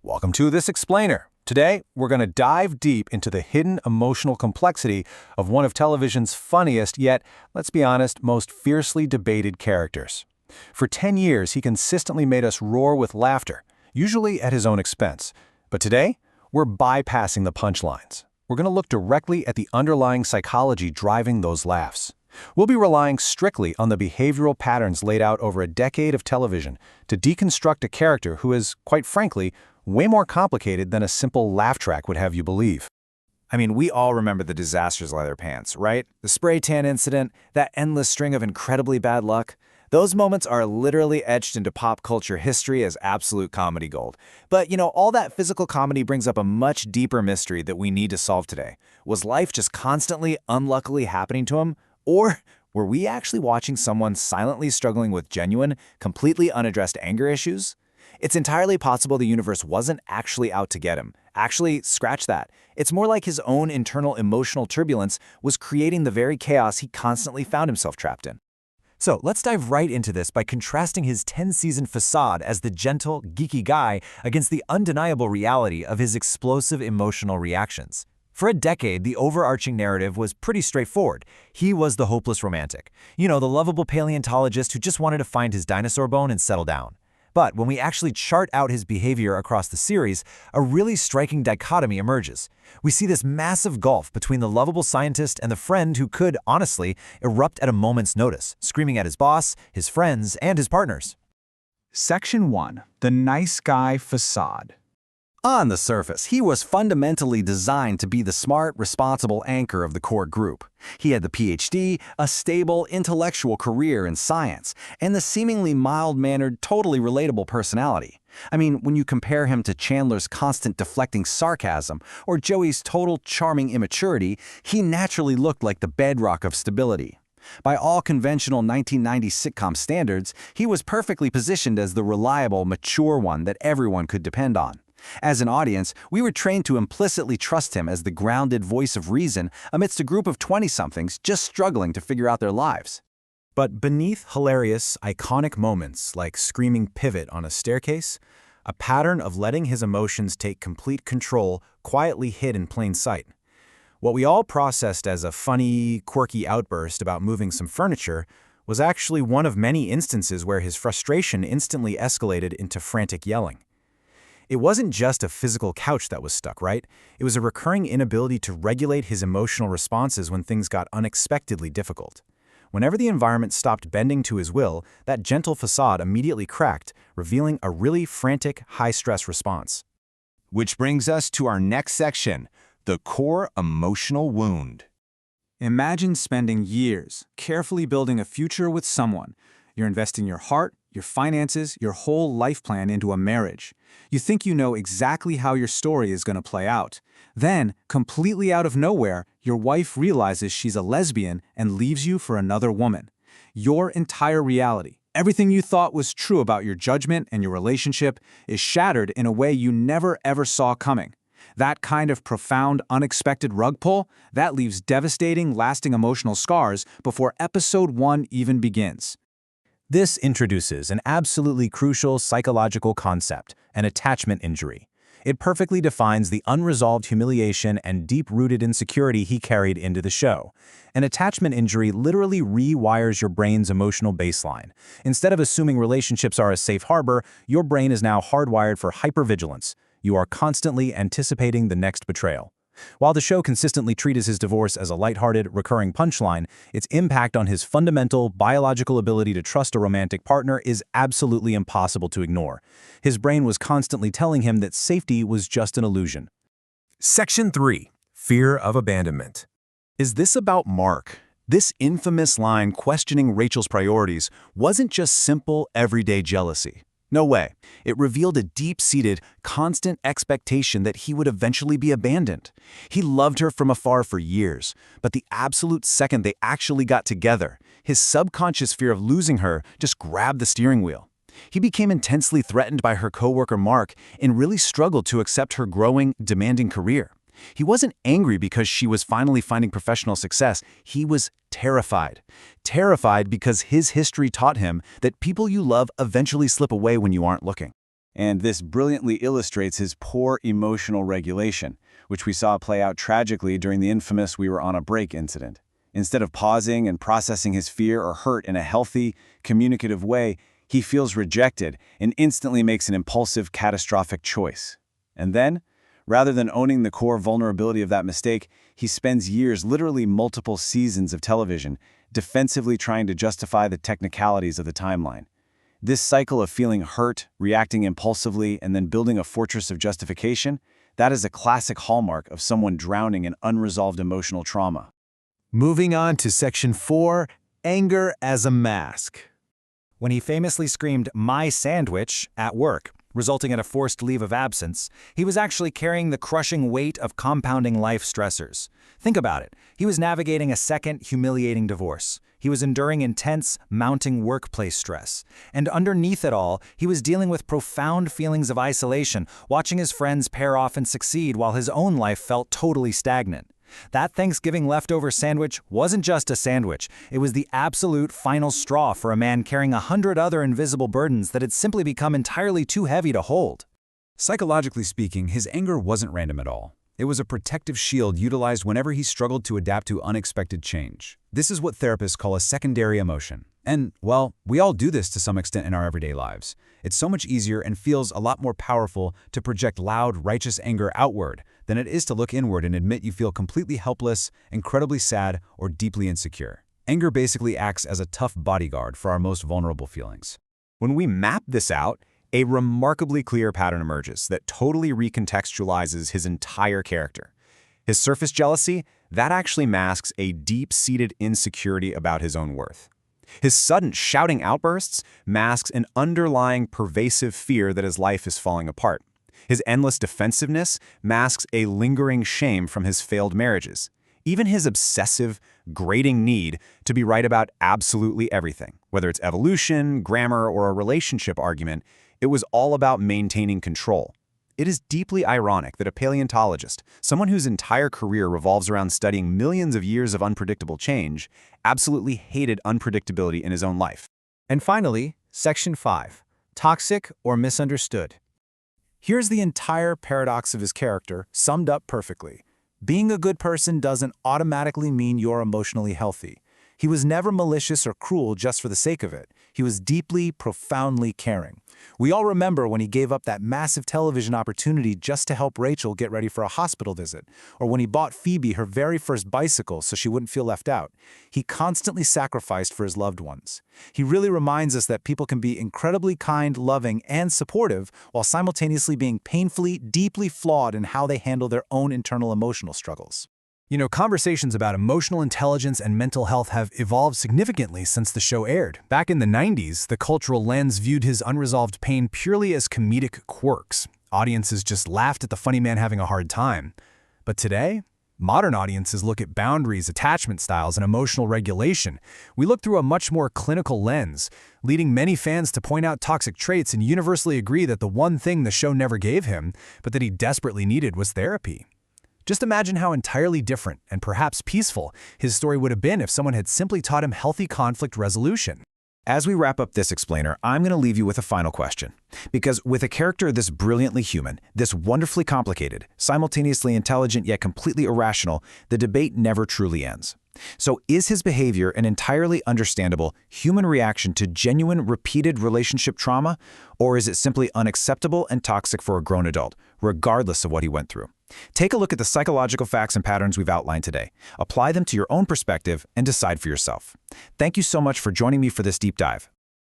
Welcome to This Explainer. Today, we're going to dive deep into the hidden emotional complexity of one of television's funniest yet, let's be honest, most fiercely debated characters. For 10 years, he consistently made us roar with laughter, usually at his own expense. But today, we're bypassing the punchlines. We're going to look directly at the underlying psychology driving those laughs. We'll be relying strictly on the behavioral patterns laid out over a decade of television to deconstruct a character who is, quite frankly, way more complicated than a simple laugh track would have you believe. I mean, we all remember the disastrous leather pants, right? The spray tan incident, that endless string of incredibly bad luck. Those moments are literally etched into pop culture history as absolute comedy gold. But, all that physical comedy brings up a much deeper mystery that we need to solve today. Was life just constantly, unluckily happening to him? Or were we actually watching someone silently struggling with genuine, completely unaddressed anger issues? It's entirely possible the universe wasn't actually out to get him. Actually, scratch that. It's more like his own internal emotional turbulence was creating the very chaos he constantly found himself trapped in. So let's dive right into this by contrasting his 10-season facade as the gentle, geeky guy against the undeniable reality of his explosive emotional reactions. For a decade, the overarching narrative was pretty straightforward. He was the hopeless romantic. The lovable paleontologist who just wanted to find his dinosaur bone and settle down. But when we actually chart out his behavior across the series, a really striking dichotomy emerges. We see this massive gulf between the lovable scientist and the friend who could, honestly, erupt at a moment's notice, screaming at his boss, his friends, and his partners. Section 1. The Nice Guy Facade. On the surface, he was fundamentally designed to be the smart, responsible anchor of the core group. He had the PhD, a stable, intellectual career in science, and the seemingly mild-mannered, totally relatable personality. I mean, when you compare him to Chandler's constant deflecting sarcasm or Joey's total charming immaturity, he naturally looked like the bedrock of stability. By all conventional 1990s sitcom standards, he was perfectly positioned as the reliable, mature one that everyone could depend on. As an audience, we were trained to implicitly trust him as the grounded voice of reason amidst a group of 20-somethings just struggling to figure out their lives. But beneath hilarious, iconic moments like screaming pivot on a staircase, a pattern of letting his emotions take complete control quietly hid in plain sight. What we all processed as a funny, quirky outburst about moving some furniture was actually one of many instances where his frustration instantly escalated into frantic yelling. It wasn't just a physical couch that was stuck, right? It was a recurring inability to regulate his emotional responses when things got unexpectedly difficult. Whenever the environment stopped bending to his will, that gentle facade immediately cracked, revealing a really frantic, high-stress response. Which brings us to our next section, the core emotional wound. Imagine spending years carefully building a future with someone. You're investing your heart, your finances, your whole life plan into a marriage. You think you know exactly how your story is going to play out. Then, completely out of nowhere, your wife realizes she's a lesbian and leaves you for another woman. Your entire reality, everything you thought was true about your judgment and your relationship, is shattered in a way you never ever saw coming. That kind of profound, unexpected rug pull, that leaves devastating, lasting emotional scars before episode 1 even begins. This introduces an absolutely crucial psychological concept, an attachment injury. It perfectly defines the unresolved humiliation and deep-rooted insecurity he carried into the show. An attachment injury literally rewires your brain's emotional baseline. Instead of assuming relationships are a safe harbor, your brain is now hardwired for hypervigilance. You are constantly anticipating the next betrayal. While the show consistently treats his divorce as a lighthearted, recurring punchline, its impact on his fundamental, biological ability to trust a romantic partner is absolutely impossible to ignore. His brain was constantly telling him that safety was just an illusion. Section 3. Fear of abandonment. Is this about Mark? This infamous line questioning Rachel's priorities wasn't just simple, everyday jealousy. No way. It revealed a deep-seated, constant expectation that he would eventually be abandoned. He loved her from afar for years, but the absolute second they actually got together, his subconscious fear of losing her just grabbed the steering wheel. He became intensely threatened by her coworker Mark and really struggled to accept her growing, demanding career. He wasn't angry because she was finally finding professional success. He was terrified. Terrified because his history taught him that people you love eventually slip away when you aren't looking. And this brilliantly illustrates his poor emotional regulation, which we saw play out tragically during the infamous "we were on a break" incident. Instead of pausing and processing his fear or hurt in a healthy, communicative way, he feels rejected and instantly makes an impulsive, catastrophic choice. And then, rather than owning the core vulnerability of that mistake, he spends years, literally multiple seasons of television, defensively trying to justify the technicalities of the timeline. This cycle of feeling hurt, reacting impulsively, and then building a fortress of justification, that is a classic hallmark of someone drowning in unresolved emotional trauma. Moving on to Section 4, Anger as a Mask. When he famously screamed, "My sandwich," at work, resulting in a forced leave of absence, he was actually carrying the crushing weight of compounding life stressors. Think about it. He was navigating a second, humiliating divorce. He was enduring intense, mounting workplace stress. And underneath it all, he was dealing with profound feelings of isolation, watching his friends pair off and succeed while his own life felt totally stagnant. That Thanksgiving leftover sandwich wasn't just a sandwich. It was the absolute final straw for a man carrying 100 other invisible burdens that had simply become entirely too heavy to hold. Psychologically speaking, his anger wasn't random at all. It was a protective shield utilized whenever he struggled to adapt to unexpected change. This is what therapists call a secondary emotion. And, well, we all do this to some extent in our everyday lives. It's so much easier and feels a lot more powerful to project loud, righteous anger outward than it is to look inward and admit you feel completely helpless, incredibly sad, or deeply insecure. Anger basically acts as a tough bodyguard for our most vulnerable feelings. When we map this out, a remarkably clear pattern emerges that totally recontextualizes his entire character. His surface jealousy, that actually masks a deep-seated insecurity about his own worth. His sudden shouting outbursts masks an underlying pervasive fear that his life is falling apart. His endless defensiveness masks a lingering shame from his failed marriages. Even his obsessive, grating need to be right about absolutely everything, whether it's evolution, grammar, or a relationship argument, it was all about maintaining control. It is deeply ironic that a paleontologist, someone whose entire career revolves around studying millions of years of unpredictable change, absolutely hated unpredictability in his own life. And finally, Section 5, Toxic or Misunderstood. Here's the entire paradox of his character, summed up perfectly. Being a good person doesn't automatically mean you're emotionally healthy. He was never malicious or cruel just for the sake of it. He was deeply, profoundly caring. We all remember when he gave up that massive television opportunity just to help Rachel get ready for a hospital visit, or when he bought Phoebe her very first bicycle so she wouldn't feel left out. He constantly sacrificed for his loved ones. He really reminds us that people can be incredibly kind, loving, and supportive while simultaneously being painfully, deeply flawed in how they handle their own internal emotional struggles. You know, conversations about emotional intelligence and mental health have evolved significantly since the show aired. Back in the 90s, the cultural lens viewed his unresolved pain purely as comedic quirks. Audiences just laughed at the funny man having a hard time. But today, modern audiences look at boundaries, attachment styles, and emotional regulation. We look through a much more clinical lens, leading many fans to point out toxic traits and universally agree that the one thing the show never gave him, but that he desperately needed, was therapy. Just imagine how entirely different, and perhaps peaceful, his story would have been if someone had simply taught him healthy conflict resolution. As we wrap up this explainer, I'm going to leave you with a final question. Because with a character this brilliantly human, this wonderfully complicated, simultaneously intelligent yet completely irrational, the debate never truly ends. So is his behavior an entirely understandable human reaction to genuine, repeated relationship trauma, or is it simply unacceptable and toxic for a grown adult, regardless of what he went through? Take a look at the psychological facts and patterns we've outlined today. Apply them to your own perspective and decide for yourself. Thank you so much for joining me for this deep dive.